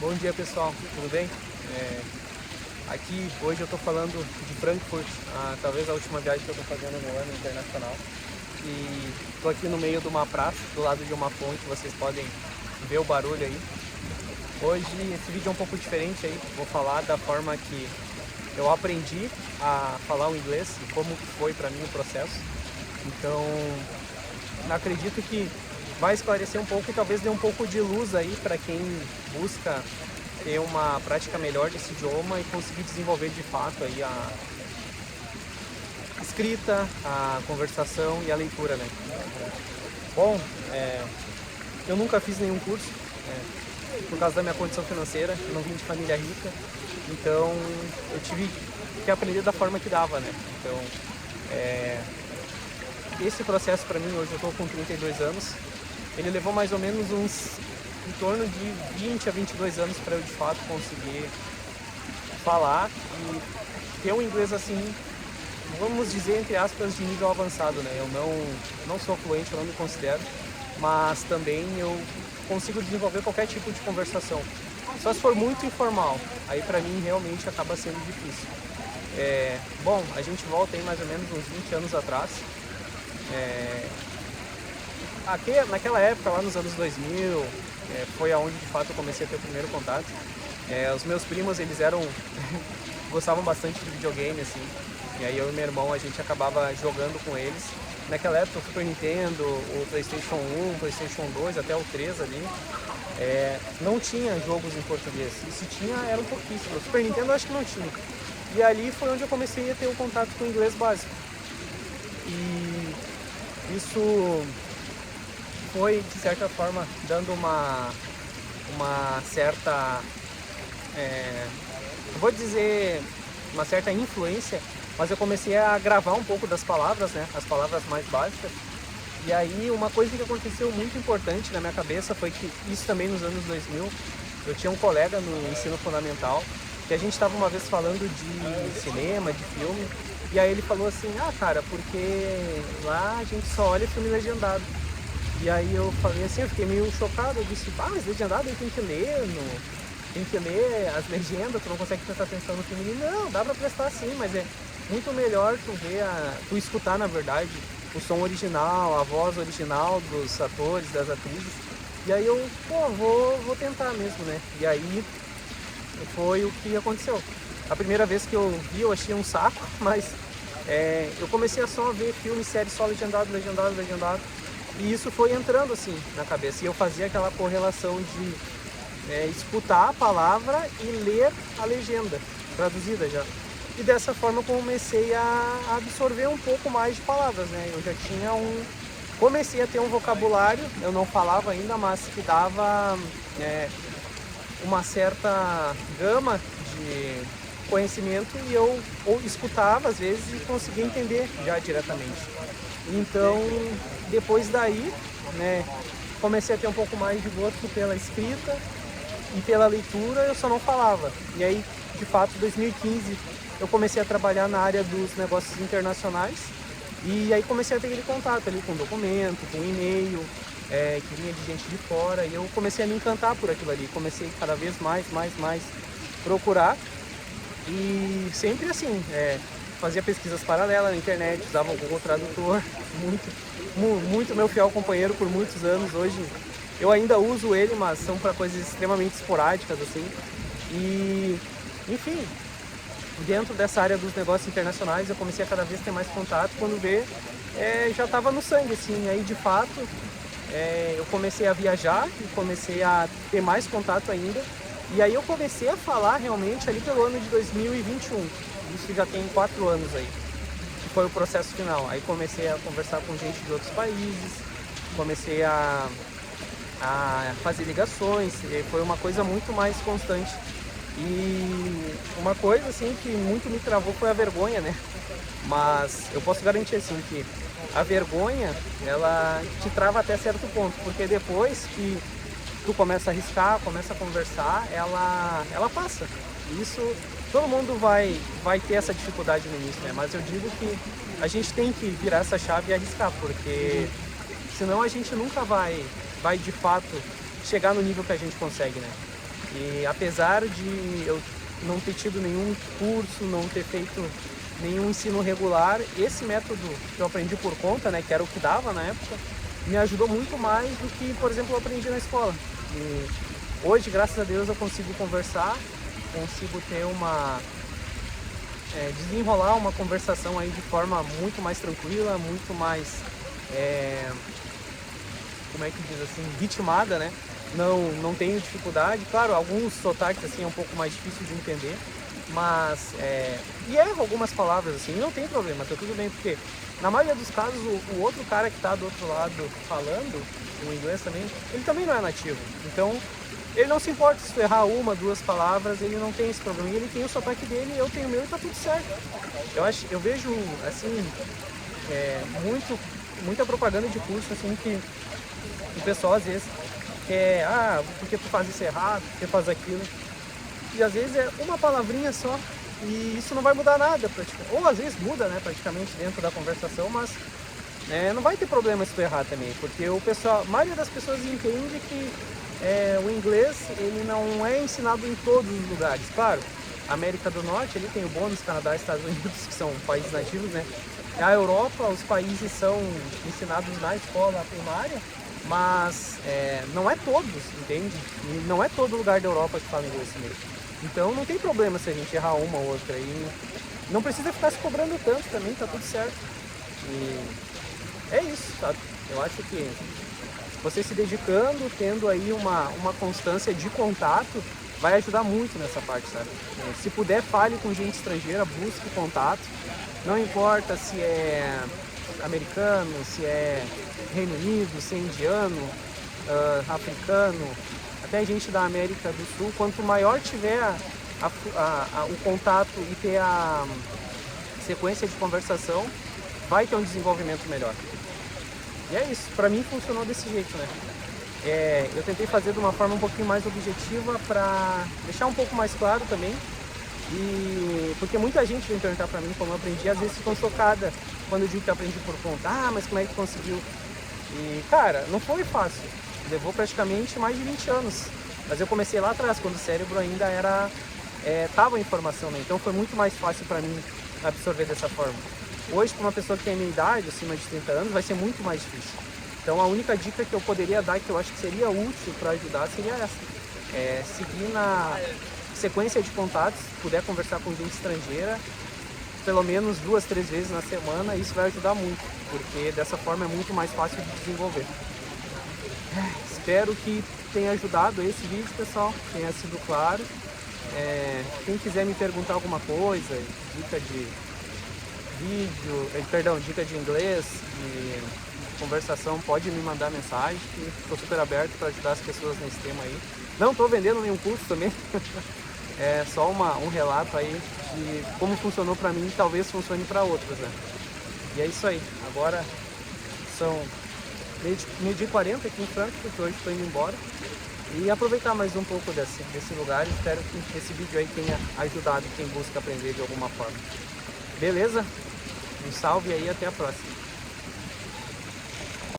Bom dia, pessoal, tudo bem? Aqui hoje eu estou falando de Frankfurt, talvez a última viagem que eu estou fazendo no ano internacional. E estou aqui no meio de uma praça, do lado de uma fonte, vocês podem ver o barulho aí. Hoje esse vídeo é um pouco diferente aí, vou falar da forma que eu aprendi a falar o inglês e como foi para mim o processo. Então, acredito que vai esclarecer um pouco e talvez dê um pouco de luz aí para quem busca ter uma prática melhor desse idioma e conseguir desenvolver de fato aí a escrita, a conversação e a leitura, né? Bom, eu nunca fiz nenhum curso, por causa da minha condição financeira, eu não vim de família rica, então eu tive que aprender da forma que dava, né? Então, esse processo para mim, hoje eu estou com 32 anos, ele levou mais ou menos em torno de 20 a 22 anos para eu de fato conseguir falar e ter um inglês assim, vamos dizer entre aspas, de nível avançado, né? Eu não sou fluente, eu não me considero, mas também eu consigo desenvolver qualquer tipo de conversação. Só se for muito informal, aí para mim realmente acaba sendo difícil. Bom, a gente volta aí mais ou menos uns 20 anos atrás. Naquela época, lá nos anos 2000, foi aonde de fato eu comecei a ter o primeiro contato. Os meus primos, eles gostavam bastante de videogame, assim, e aí eu e meu irmão, a gente acabava jogando com eles. Naquela época, o Super Nintendo, o PlayStation 1, o PlayStation 2, até o 3 ali, não tinha jogos em português, e se tinha, eram pouquíssimos. O Super Nintendo eu acho que não tinha. E ali foi onde eu comecei a ter o contato com o inglês básico. E isso foi, de certa forma, dando uma certa, eu vou dizer, uma certa influência, mas eu comecei a gravar um pouco das palavras, né, as palavras mais básicas. E aí uma coisa que aconteceu muito importante na minha cabeça foi que, isso também nos anos 2000, eu tinha um colega no ensino fundamental, que a gente estava uma vez falando de cinema, de filme, e aí ele falou assim, cara, porque lá a gente só olha filme legendado. E aí eu falei assim, eu fiquei meio chocado, eu disse, mas legendado aí tem que ler, tem que ler as legendas, tu não consegue prestar atenção no filme. E não, dá pra prestar sim, mas é muito melhor tu ver, tu escutar na verdade o som original, a voz original dos atores, das atrizes. E aí eu, vou tentar mesmo, né? E aí foi o que aconteceu. A primeira vez que eu vi, eu achei um saco, mas eu comecei a só ver filme, série só legendado. E isso foi entrando assim na cabeça. E eu fazia aquela correlação de escutar a palavra e ler a legenda, traduzida já. E dessa forma eu comecei a absorver um pouco mais de palavras, né? Eu já tinha comecei a ter um vocabulário, eu não falava ainda, mas que dava uma certa gama de conhecimento e eu escutava às vezes e conseguia entender já diretamente. Então, depois daí, né, comecei a ter um pouco mais de gosto pela escrita e pela leitura, eu só não falava. E aí, de fato, em 2015, eu comecei a trabalhar na área dos negócios internacionais e aí comecei a ter aquele contato ali com documento, com e-mail, que vinha de gente de fora, e eu comecei a me encantar por aquilo ali, comecei cada vez mais procurar e sempre assim, fazia pesquisas paralelas na internet, usava o Google Tradutor, muito meu fiel companheiro por muitos anos. Hoje eu ainda uso ele, mas são para coisas extremamente esporádicas assim. E enfim, dentro dessa área dos negócios internacionais eu comecei a cada vez ter mais contato. Quando já estava no sangue assim. Aí de fato eu comecei a viajar e comecei a ter mais contato ainda. E aí eu comecei a falar realmente ali pelo ano de 2021. Isso já tem 4 anos aí, que foi o processo final. Aí comecei a conversar com gente de outros países, comecei a fazer ligações, e foi uma coisa muito mais constante. E uma coisa assim que muito me travou foi a vergonha, né? Mas eu posso garantir assim que a vergonha, ela te trava até certo ponto, porque depois que tu começa a arriscar, começa a conversar, ela passa. Isso, todo mundo vai ter essa dificuldade no início, né? Mas eu digo que a gente tem que virar essa chave e arriscar, porque senão a gente nunca vai de fato chegar no nível que a gente consegue, né? E apesar de eu não ter tido nenhum curso, não ter feito nenhum ensino regular, esse método que eu aprendi por conta, né, que era o que dava na época, me ajudou muito mais do que, por exemplo, eu aprendi na escola. E hoje, graças a Deus, eu consigo conversar, consigo ter desenrolar uma conversação aí de forma muito mais tranquila, muito mais, como é que diz assim, ritmada, né? Não tenho dificuldade. Claro, alguns sotaques assim é um pouco mais difícil de entender, mas e erro algumas palavras assim, não tem problema, tá tudo bem, porque na maioria dos casos o outro cara que tá do outro lado falando o inglês também, ele também não é nativo, então ele não se importa se tu errar uma, duas palavras, ele não tem esse problema, e ele tem o sotaque dele, eu tenho o meu e tá tudo certo. Eu vejo assim muita propaganda de curso assim que o pessoal às vezes quer, porque tu faz isso errado, porque faz aquilo. E às vezes é uma palavrinha só e isso não vai mudar nada praticamente. Ou às vezes muda, né, praticamente dentro da conversação, mas não vai ter problema se tu errar também, porque o pessoal, a maioria das pessoas entende que o inglês ele não é ensinado em todos os lugares. Claro, a América do Norte ele tem o bônus, Canadá e Estados Unidos, que são países nativos, né? A Europa, os países são ensinados na escola primária, mas não é todos, entende? E não é todo lugar da Europa que fala inglês mesmo. Então não tem problema se a gente errar uma ou outra. E não precisa ficar se cobrando tanto também, tá tudo certo. E é isso, sabe? Eu acho que você se dedicando, tendo aí uma constância de contato, vai ajudar muito nessa parte, sabe? Se puder, fale com gente estrangeira, busque contato. Não importa se é americano, se é Reino Unido, se é indiano, africano, até gente da América do Sul. Quanto maior tiver o contato e ter a sequência de conversação, vai ter um desenvolvimento melhor. E é isso, pra mim funcionou desse jeito, né? Eu tentei fazer de uma forma um pouquinho mais objetiva pra deixar um pouco mais claro também. E porque muita gente vem perguntar pra mim como eu aprendi, às vezes ficam chocadas quando eu digo que eu aprendi por conta. Mas como é que conseguiu? E cara, não foi fácil, levou praticamente mais de 20 anos. Mas eu comecei lá atrás, quando o cérebro ainda tava em formação, né? Então foi muito mais fácil pra mim absorver dessa forma. Hoje, para uma pessoa que tem a minha idade, acima de 30 anos, vai ser muito mais difícil. Então a única dica que eu poderia dar, que eu acho que seria útil para ajudar, seria essa. Seguir na sequência de contatos, se puder conversar com gente estrangeira, pelo menos 2, 3 vezes na semana, isso vai ajudar muito, porque dessa forma é muito mais fácil de desenvolver. Espero que tenha ajudado esse vídeo, pessoal, tenha sido claro. Quem quiser me perguntar alguma coisa, dica de dica de inglês, de conversação, pode me mandar mensagem, que estou super aberto para ajudar as pessoas nesse tema aí. Não estou vendendo nenhum curso também, é só um relato aí de como funcionou para mim e talvez funcione para outros, né? E é isso aí, agora são 12h40 aqui em Frankfurt, hoje estou indo embora. E aproveitar mais um pouco desse lugar, espero que esse vídeo aí tenha ajudado quem busca aprender de alguma forma. Beleza? Um salve aí, até a próxima.